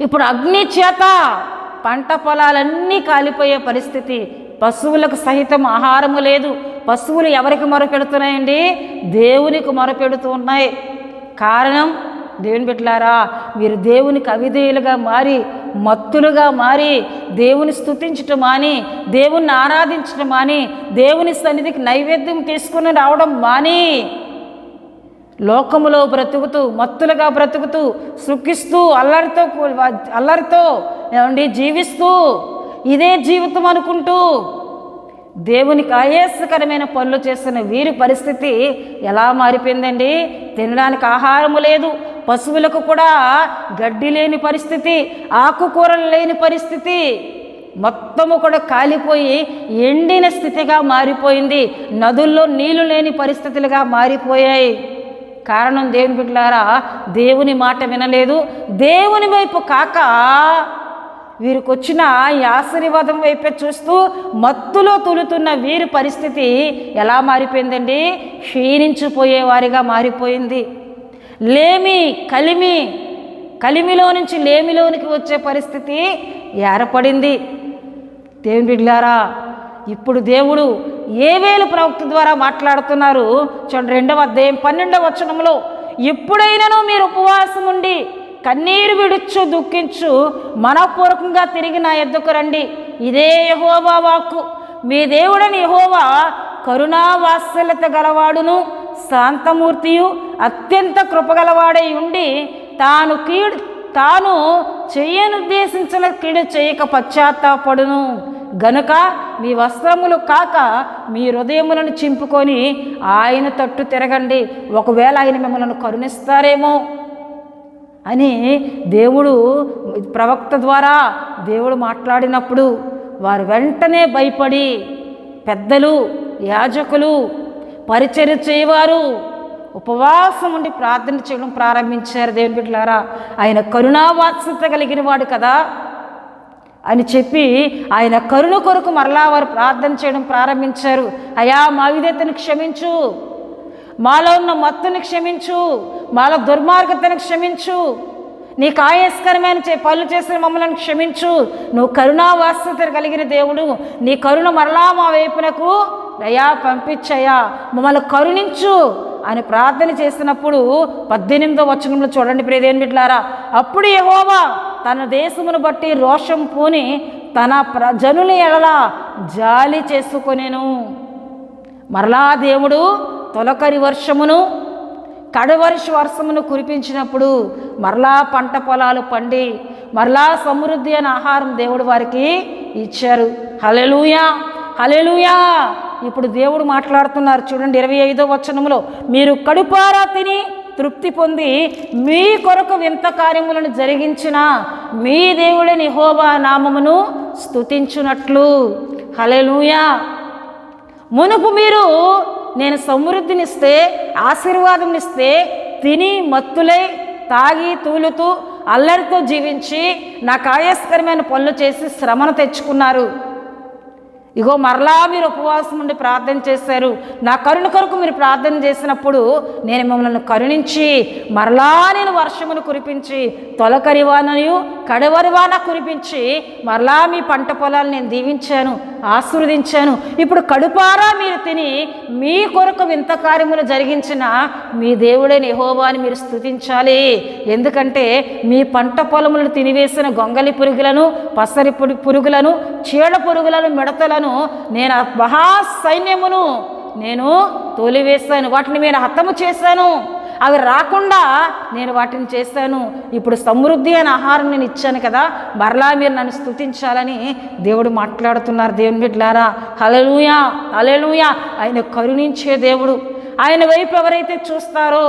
ఇప్పుడు అగ్ని చేత పంట పొలాలన్నీ కాలిపోయే పరిస్థితి, పశువులకు సహితం ఆహారము లేదు. పశువులు ఎవరికి మొరపెడుతున్నాయండి? దేవునికి మొరపెడుతూ ఉన్నాయి. కారణం, దేవుని బిడ్డలారా, మీరు దేవునికి అవిధేయులుగా మారి, మత్తులుగా మారి, దేవుని స్తుతించటం మాని, దేవుణ్ణి ఆరాధించటం మాని, దేవుని సన్నిధికి నైవేద్యం తీసుకుని రావడం మాని, లోకములో బ్రతుకుతూ, మత్తులుగా బ్రతుకుతూ, సుఖిస్తూ, అల్లరితో ఏమండి జీవిస్తూ, ఇదే జీవితం అనుకుంటూ దేవునికి ఆయాసకరమైన పనులు చేస్తున్న వీరి పరిస్థితి ఎలా మారిపోయిందండి? తినడానికి ఆహారము లేదు, పశువులకు కూడా గడ్డి లేని పరిస్థితి, ఆకుకూరలు లేని పరిస్థితి, మొత్తము కూడా కాలిపోయి ఎండిన స్థితిగా మారిపోయింది. నదుల్లో నీళ్లు లేని పరిస్థితులుగా మారిపోయాయి. కారణం, దేవుని బిడ్డలారా, దేవుని మాట వినలేదు. దేవుని వైపు కాక వీరికి వచ్చిన ఈ ఆశీర్వాదం వైపే చూస్తూ మత్తులో తులుతున్న వీరి పరిస్థితి ఎలా మారిపోయిందండి? క్షీణించిపోయేవారిగా మారిపోయింది. కలిమిలో నుంచి లేమిలోనికి వచ్చే పరిస్థితి ఏర్పడింది. దేవుని బిడ్డలారా, ఇప్పుడు దేవుడు యోవేలు ప్రవక్త ద్వారా మాట్లాడుతున్నారు. చూడండి, 2వ అధ్యాయం 12వ వచనంలో, ఎప్పుడైనాను మీరు ఉపవాసం ఉండి కన్నీరు విడుచు దుఃఖించు మనపూర్వకంగా తిరిగి నా యొద్దకు రండి. ఇదే యెహోవా వాక్కు. మీ దేవుడని యెహోవా కరుణా వాత్సల్యత గలవాడును, శాంతమూర్తియు, అత్యంత కృపగలవాడై ఉండి తాను చేయనుద్దేశించిన కీడు చేయక పశ్చాత్తాపడును గనుక మీ వస్త్రములు కాక మీ హృదయములను చింపుకొని ఆయన తట్టు తిరగండి. ఒకవేళ ఆయన మిమ్మల్ని కరుణిస్తారేమో అని దేవుడు ప్రవక్త ద్వారా దేవుడు మాట్లాడినప్పుడు వారు వెంటనే భయపడి పెద్దలు, యాజకులు, పరిచర్య చేయవారు ఉపవాసం ఉండి ప్రార్థన చేయడం ప్రారంభించారు. దేవుని బిడ్డలారా, ఆయన కరుణావాత్సల్యత కలిగిన వాడు కదా అని చెప్పి ఆయన కరుణ కొరకు మరలా వారు ప్రార్థన చేయడం ప్రారంభించారు. అయా, మా విధేయతను క్షమించు, మాలో ఉన్న మత్తుని క్షమించు, మాలో దుర్మార్గతను క్షమించు, నీకు ఆయాస్కరమైన పనులు చేసిన మమ్మల్ని క్షమించు. నువ్వు కరుణావాత్సల్యత కలిగిన దేవుడు, నీ కరుణ మరలా మా వైపునకు అయ్యా పంపించయ్యా, మమ్మల్ని కరుణించు అని ప్రార్థన చేసినప్పుడు 18వ వచనంలో చూడండి ప్రియదేవుని బిడ్డలారా, అప్పుడు యెహోవా తన దేశమును బట్టి రోషం పూని తన జనుల ఎడల జాలి చేసుకొనెను. మరలా దేవుడు తొలకరి వర్షమును కడవరి వర్షమును కురిపించినప్పుడు మరలా పంట పొలాలు పండి మరలా సమృద్ధి అయిన ఆహారం దేవుడు వారికి ఇచ్చారు. హల్లెలూయా, హల్లెలూయా. ఇప్పుడు దేవుడు మాట్లాడుతున్నారు. చూడండి 25వ వచనంలో, మీరు కడుపారా తిని తృప్తి పొంది మీ కొరకు వింత కార్యములను జరిగించిన మీ దేవుడైన యెహోవా నామమును స్తుతించునట్లు. హల్లెలూయా. మునుపు మీరు నేను సమృద్ధినిస్తే, ఆశీర్వాదంనిస్తే తిని మత్తులై తాగి తూలుతూ అల్లరితో జీవించి నాకు ఆయాస్కరమైన పనులు చేసి శ్రమను తెచ్చుకున్నారు. ఇగో మరలా మీరు ఉపవాసం ఉండి ప్రార్థన చేశారు. నా కరుణ కొరకు మీరు ప్రార్థన చేసినప్పుడు నేను మిమ్మల్ని కరుణించి మరలా నేను వర్షమును కురిపించి తొలకరివానయు కడవరివాన కురిపించి మరలా మీ పంట పొలాలు నేను దీవించాను, ఆశీర్వదించాను. ఇప్పుడు కడుపారా మీరు తిని మీ కొరకు వింత కార్యములు జరిగించిన మీ దేవుడైన యెహోవాని మీరు స్తుతించాలి. ఎందుకంటే మీ పంట పొలములను తినివేసిన గొంగలి పురుగులను, పసరి పురుగులను, చీడ పురుగులను, మిడతలను నేను మహాసైన్యమును నేను తోలివేశాను, వాటిని నేను హతము చేశాను, అవి రాకుండా నేను వాటిని చేశాను. ఇప్పుడు సమృద్ధి అయిన ఆహారం నేను ఇచ్చాను కదా, మరలా మీరు నన్ను స్తుతించాలని దేవుడు మాట్లాడుతున్నారు. దేవుని బిడ్డలారా, హల్లెలూయా, హల్లెలూయా. ఆయన కరుణించే దేవుడు, ఆయన వైపు ఎవరైతే చూస్తారో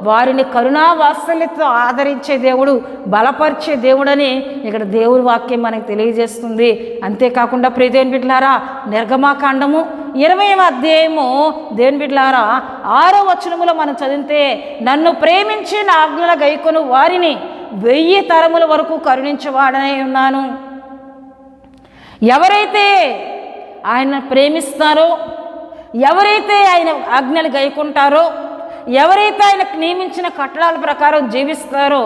వారిని కరుణా వాత్సల్యంతో ఆదరించే దేవుడు, బలపరిచే దేవుడని ఇక్కడ దేవుడి వాక్యం మనకు తెలియజేస్తుంది. అంతేకాకుండా ప్రియ దేవుని బిడ్డలారా, నిర్గమాకాండము 20వ అధ్యాయము దేవుని బిడ్డలారా 6వ వచనములో మనం చదివితే, నన్ను ప్రేమించి నా ఆజ్ఞల గైకొను వారిని 1000 తరముల వరకు కరుణించేవాడనే ఉన్నాను. ఎవరైతే ఆయన ప్రేమిస్తారో, ఎవరైతే ఆయన ఆజ్ఞలు గైకుంటారో, ఎవరైతే ఆయనకు నియమించిన కట్టడాల ప్రకారం జీవిస్తారో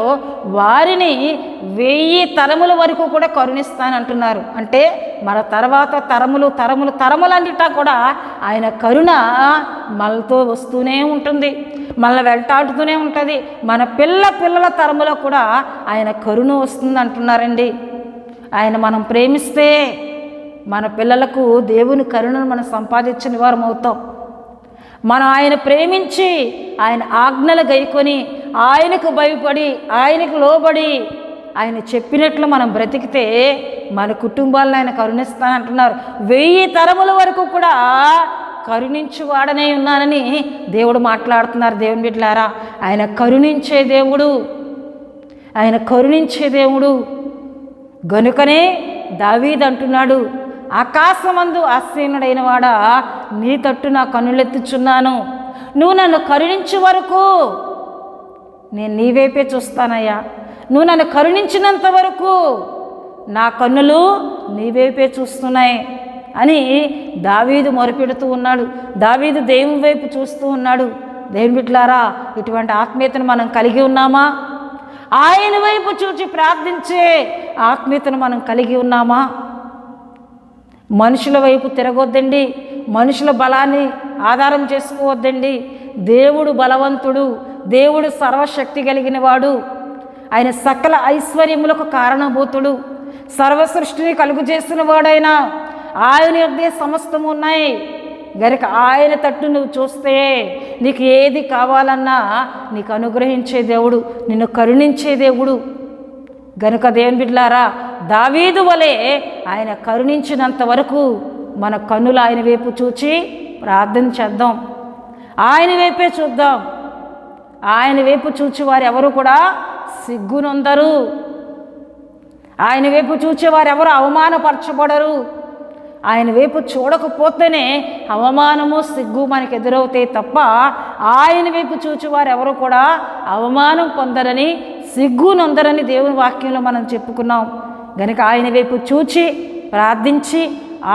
వారిని 1000 తరముల వరకు కూడా కరుణిస్తానంటున్నారు. అంటే మన తర్వాత తరములన్నిటా కూడా ఆయన కరుణ మనతో వస్తూనే ఉంటుంది, మనల్ని వెంటాడుతూనే ఉంటుంది. మన పిల్లల తరములో కూడా ఆయన కరుణ వస్తుంది అంటున్నారండి. ఆయన మనం ప్రేమిస్తే మన పిల్లలకు దేవుని కరుణను మనం సంపాదించిన వారం అవుతాం. మనం ఆయన ప్రేమించి ఆయన ఆజ్ఞలు గైకొని ఆయనకు భయపడి ఆయనకు లోబడి ఆయన చెప్పినట్లు మనం బ్రతికితే మన కుటుంబాలను ఆయన కరుణిస్తానంటున్నారు. 1000 తరముల వరకు కూడా కరుణించువాడనే ఉన్నానని దేవుడు మాట్లాడుతున్నారు. దేవుని బిడ్డలారా, ఆయన కరుణించే దేవుడు, ఆయన కరుణించే దేవుడు. గనుకనే దావీదు అంటున్నాడు, ఆకాశమందు ఆసీనుడైన వాడా, నీ తట్టు నా కన్నులెత్తుచున్నాను. నువ్వు నన్ను కరుణించే వరకు నేను నీ వైపే చూస్తానయ్యా. నువ్వు నన్ను కరుణించినంత వరకు నా కన్నులు నీ వైపే చూస్తున్నాయి అని దావీదు మొరపెడుతూ ఉన్నాడు. దావీదు దేవుని వైపు చూస్తూ ఉన్నాడు. దేవుని బిడ్డలారా, ఇటువంటి ఆత్మీయతను మనం కలిగి ఉన్నామా? ఆయన వైపు చూచి ప్రార్థించే ఆత్మీయతను మనం కలిగి ఉన్నామా? మనుషుల వైపు తిరగొద్దండి, మనుషుల బలాన్ని ఆధారం చేసుకోవద్దండి. దేవుడు బలవంతుడు, దేవుడు సర్వశక్తి కలిగిన వాడు, ఆయన సకల ఐశ్వర్యములకు కారణభూతుడు, సర్వ సృష్టిని కలుగు చేసిన వాడైనా ఆయన యొద్దే సమస్తము ఉన్నాయి. గనుక ఆయన తట్టు నువ్వు చూస్తే నీకు ఏది కావాలన్నా నీకు అనుగ్రహించే దేవుడు, నిన్ను కరుణించే దేవుడు. గనుక దేవుని బిడ్డలారా, దావీదు వలె ఆయన కరుణించినంత వరకు మన కన్నులు ఆయన వైపు చూచి ప్రార్థన చేద్దాం. ఆయన వైపే చూద్దాం. ఆయన వైపు చూచి వారు ఎవరు కూడా సిగ్గునొందరు. ఆయన వైపు చూచేవారు ఎవరు అవమానపరచబడరు. ఆయన వైపు చూడకపోతేనే అవమానము సిగ్గు మనకు ఎదురవుతాయి తప్ప ఆయన వైపు చూచేవారు ఎవరు కూడా అవమానం పొందరని, సిగ్గునొందరని దేవుని వాక్యంలో మనం చెప్పుకున్నాం. గనుక ఆయన వైపు చూచి ప్రార్థించి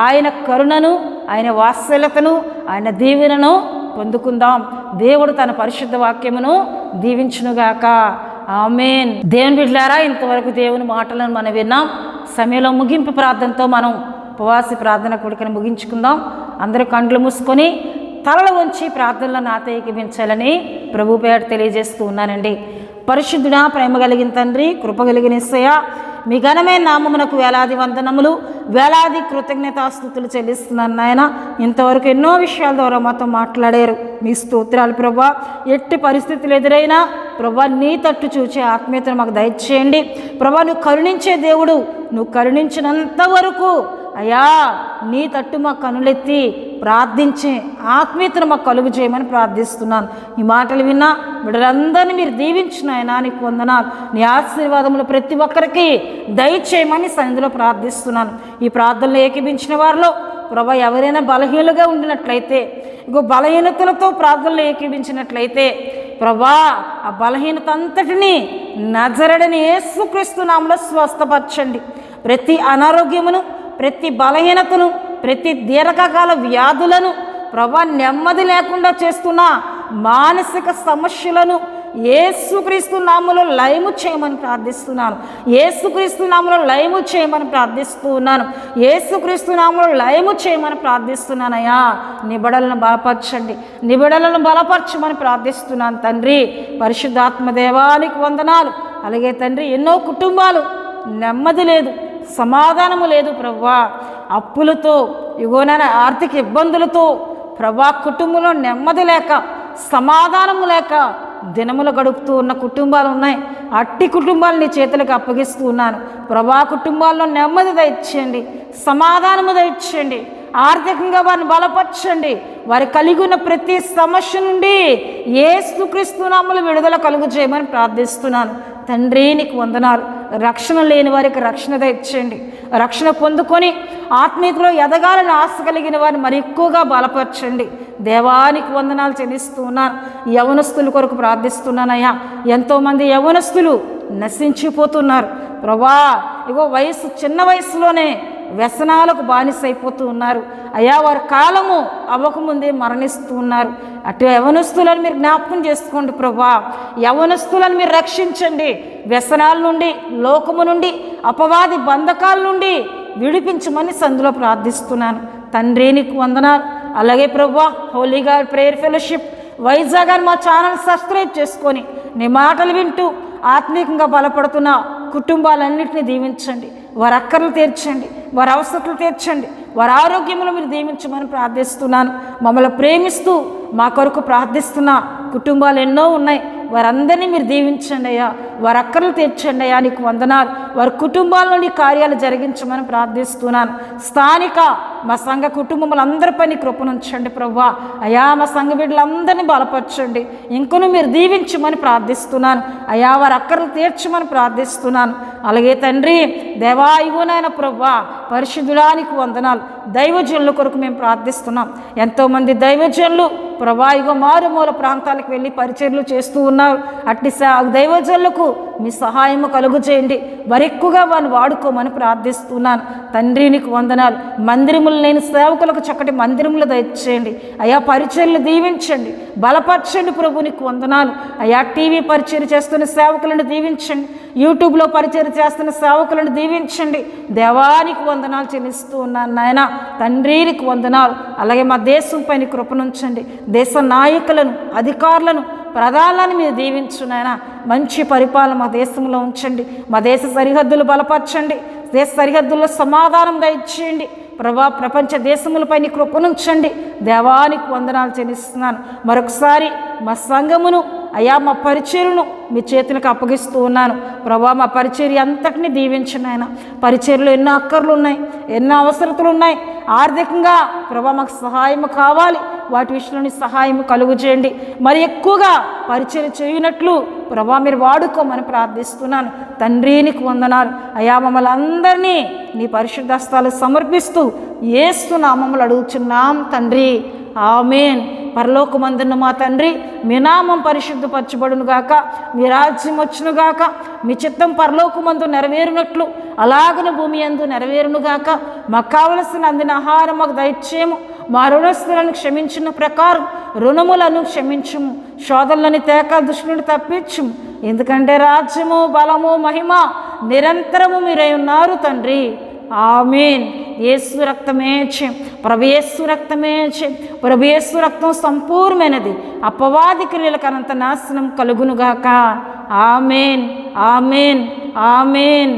ఆయన కరుణను, ఆయన వాత్సల్యతను, ఆయన దీవెనను పొందుకుందాం. దేవుడు తన పరిశుద్ధ వాక్యమును దీవించునుగాక. ఆమేన్. దేవుని బిడ్డలారా, ఇంతవరకు దేవుని మాటలను మనం విన్నాం. సమయంలో ముగింపు ప్రార్థనతో మనం ఉపవాసి ప్రార్థన కూడికను ముగించుకుందాం. అందరూ కండ్లు మూసుకొని తలలు వంచి ప్రార్థనలో నాతో ఏకీభించాలని ప్రభు పేట తెలియజేస్తూ ఉన్నానండి. పరిశుద్ధుడా, ప్రేమ కలిగిన తండ్రి, కృప కలిగిన యేసయ్య, మీ ఘనమైన నామమునకు వేలాది వందనములు, వేలాది కృతజ్ఞతాస్తుతులు చెల్లిస్తున్నాను నాయన. ఇంతవరకు ఎన్నో విషయాల ద్వారా మాతో మాట్లాడారు. మీ స్తోత్రాలు ప్రభా. ఎట్టి పరిస్థితులు ఎదురైనా ప్రభా నీ తట్టు చూచే ఆత్మీయతను మాకు దయచేయండి ప్రభా. నువ్వు కరుణించే దేవుడు, నువ్వు కరుణించినంత వరకు అయ్యా నీ తట్టు మా కనులెత్తి ప్రార్థించే ఆత్మీయతను మాకు కలుగు చేయమని ప్రార్థిస్తున్నాను. ఈ మాటలు విన్నా బిడ్డలందరినీ మీరు దీవించిన ఆయన నీకు వందనాలు. నీ ఆశీర్వాదములు ప్రతి ఒక్కరికి దయచేయమని సన్నిధిలో ప్రార్థిస్తున్నాను. ఈ ప్రార్థనలు ఏకీభించిన వారిలో ప్రభా ఎవరైనా బలహీనులుగా ఉండినట్లయితే, ఇంకో బలహీనతలతో ప్రార్థనలు ఏకీభించినట్లయితే ప్రభా ఆ బలహీనత అంతటినీ నజరేయుడైన యేసుక్రీస్తు నామములో స్వస్థపరచండి. ప్రతి అనారోగ్యమును, ప్రతి బలహీనతను, ప్రతి దీర్ఘకాల వ్యాధులను ప్రభా నెమ్మది లేకుండా చేస్తున్న మానసిక సమస్యలను యేసుక్రీస్తు నామములో లయము చేయమని ప్రార్థిస్తున్నాను. యేసుక్రీస్తు నామములో లయము చేయమని ప్రార్థిస్తూ ఉన్నాను. యేసుక్రీస్తు నామములో లయము చేయమని ప్రార్థిస్తున్నానయ్యా. నిబిడలను బలపరచండి, నిబిడలను బలపరచమని ప్రార్థిస్తున్నాను తండ్రి. పరిశుద్ధాత్మ దేవానికి వందనాలు. అలాగే తండ్రి, ఎన్నో కుటుంబాలు నెమ్మది లేదు, సమాధానము లేదు ప్రభువా. అప్పులతో, ఇగోనైనా ఆర్థిక ఇబ్బందులతో ప్రభా కుటుంబంలో నెమ్మది లేక, సమాధానము లేక దినములు గడుపుతూ ఉన్న కుటుంబాలు ఉన్నాయి. అట్టి కుటుంబాలు నీ చేతులకు అప్పగిస్తూ ఉన్నాను ప్రభా. కుటుంబాల్లో నెమ్మది దయచేయండి, సమాధానము దయచేయండి, ఆర్థికంగా వారిని బలపరచండి. వారి కలిగి ఉన్న ప్రతి సమస్య నుండి యేసుక్రీస్తు నామములో విడుదల కలుగు చేయమని ప్రార్థిస్తున్నాను. తండ్రి నీకు వందనాలు. రక్షణ లేని వారికి రక్షణ దయచేయండి. రక్షణ పొందుకొని ఆత్మీయతలో ఎదగాలని ఆశ కలిగిన వారిని మరి ఎక్కువగా బలపరచండి. దేవానికి వందనాలు చెల్లిస్తూ ఉన్నాను. యవనస్తుల కొరకు ప్రార్థిస్తున్నానయ్యా. ఎంతోమంది యవనస్తులు నశించిపోతున్నారు ప్రభా. ఇగో చిన్న వయసులోనే వ్యసనాలకు బానిసైపోతూ ఉన్నారు అయ్యా. వారి కాలము అవ్వకముందే మరణిస్తూ ఉన్నారు. అటు యవనస్తులను మీరు జ్ఞాపకం చేసుకోండి ప్రభా. యవనస్తులను మీరు రక్షించండి. వ్యసనాల నుండి, లోకము నుండి, అపవాది బంధకాల నుండి విడిపించమని సందులో ప్రార్థిస్తున్నాను. తండ్రి నీకు వందనాలు. అలాగే ప్రభా, హోలీగా ప్రేయర్ ఫెలోషిప్ వైజాగ్ అని మా ఛానల్ సబ్స్క్రైబ్ చేసుకొని నీ మాటలు వింటూ ఆత్మీయంగా బలపడుతున్న కుటుంబాలన్నింటినీ దీవించండి. వారి అక్కర్లు తీర్చండి, వారి అవసరాలు తీర్చండి, వారి ఆరోగ్యంలో మీరు దీవించమని ప్రార్థిస్తున్నాను. మమ్మల్ని ప్రేమిస్తూ మా కొరకు ప్రార్థిస్తున్న కుటుంబాలు ఎన్నో ఉన్నాయి. వారందరినీ మీరు దీవించండి అయ్యా. వారి అక్కర్లు తీర్చండి అయ్యా. నీకు వందనాలు. వారి కుటుంబాల నుండి కార్యాలు జరిగించమని ప్రార్థిస్తున్నాను. స్థానిక మా సంఘ కుటుంబములందరిపై నీ కృపనుంచండి ప్రభువా. అయ్యా మా సంఘ బిడ్డలందరినీ బలపరచండి. ఇంకను మీరు దీవించమని ప్రార్థిస్తున్నాను అయ్యా. వారి అక్కర్లు తీర్చమని ప్రార్థిస్తున్నాను. అలాగే తండ్రి దేవా, ఇగోనైనా ప్రభువా పరిశుద్ధుడానికి వందనాలు. దైవజనుల కొరకు మేము ప్రార్థిస్తున్నాం. ఎంతోమంది దైవజనులు ప్రభా ఇగో మారుమూల ప్రాంతాలకు వెళ్ళి పరిచర్యలు చేస్తూ ఉన్నారు. అట్టి దైవజనులకు మీ సహాయము కలుగు చేయండి. ఎక్కువగా వారిని వాడుకోమని ప్రార్థిస్తున్నాను. తండ్రి నీకు వందనాలు. మందిరములు లేని సేవకులకు చక్కటి మందిరములు దయచేయండి అయ్యా. పరిచర్యలు దీవించండి, బలపరచండి ప్రభు. నీకు వందనాలు అయ్యా. టీవీ పరిచర్య చేస్తున్న సేవకులను దీవించండి. యూట్యూబ్లో పరిచర్య చేస్తున్న సేవకులను దీవించండి. దేవానికి వందనాలు చెల్లిస్తూ ఉన్నాను నాయన. తండ్రి నీకు వందనాలు. అలాగే మా దేశంపై నీ కృపనుంచండి. దేశ నాయకులను, అధికారులను, ప్రధానాలను మీరు దీవించు నాయన. మంచి పరిపాలన మా దేశంలో ఉంచండి. మా దేశ సరిహద్దులు బలపరచండి. దేశ సరిహద్దుల్లో సమాధానం దయచేయండి ప్రభా. ప్రపంచ దేశములపై నీ కృపనుంచండి. దేవానికి వందనాలు చెల్లిస్తున్నాను. మరొకసారి మా సంఘమును అయ్యా, మా పరిచర్యను మీ చేతులకు అప్పగిస్తూ ఉన్నాను ప్రభా. మా పరిచర్య అంతటినీ దీవించండి ఆయన. పరిచర్యలో ఎన్నో అక్కర్లు ఉన్నాయి, ఎన్నో అవసరతలు ఉన్నాయి. ఆర్థికంగా ప్రభా మాకు సహాయం కావాలి. వాటి విషయంలో సహాయం కలుగు చేయండి. మరి ఎక్కువగా పరిచర్య చేయనట్లు ప్రభా మీరు వాడుకోమని ప్రార్థిస్తున్నాను. తండ్రి నీకు వందనాలు అయ్యా. మమ్మల్ని అందరినీ నీ పరిశుద్ధ హస్తాలు సమర్పిస్తూ యేసు నామములో అడుగుచున్నాం తండ్రి. ఆమేన్. పరలోకమందున్న మా తండ్రి, మీ నామం పరిశుద్ధపరచబడును గాక, మీ రాజ్యం వచ్చును గాక, మీ చిత్తం పరలోకమందు నెరవేరునట్లు అలాగన భూమి యందు నెరవేరును గాక. మాకు కావలసిన అందిన ఆహారం మాకు దయచేయము. మా రుణస్తులను క్షమించిన ప్రకారం రుణములను క్షమించుము. శోధనలని తేక దుష్టుని తప్పించుము. ఎందుకంటే రాజ్యము, బలము, మహిమ నిరంతరము మీరై ఉన్నారు తండ్రి. ఆమేన్. యేసు రక్తమే చేయం, ప్రభు యేసు రక్తమే చేయం. ప్రభు యేసు రక్తం సంపూర్ణమైనది. అపవాది క్రియలకు అనంత నాశనం కలుగునుగాక. ఆమేన్, ఆమేన్, ఆమేన్.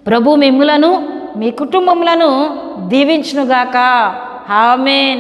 ప్రభు మిమ్ములను, మీ కుటుంబములను దీవించునుగాక. ఆమేన్.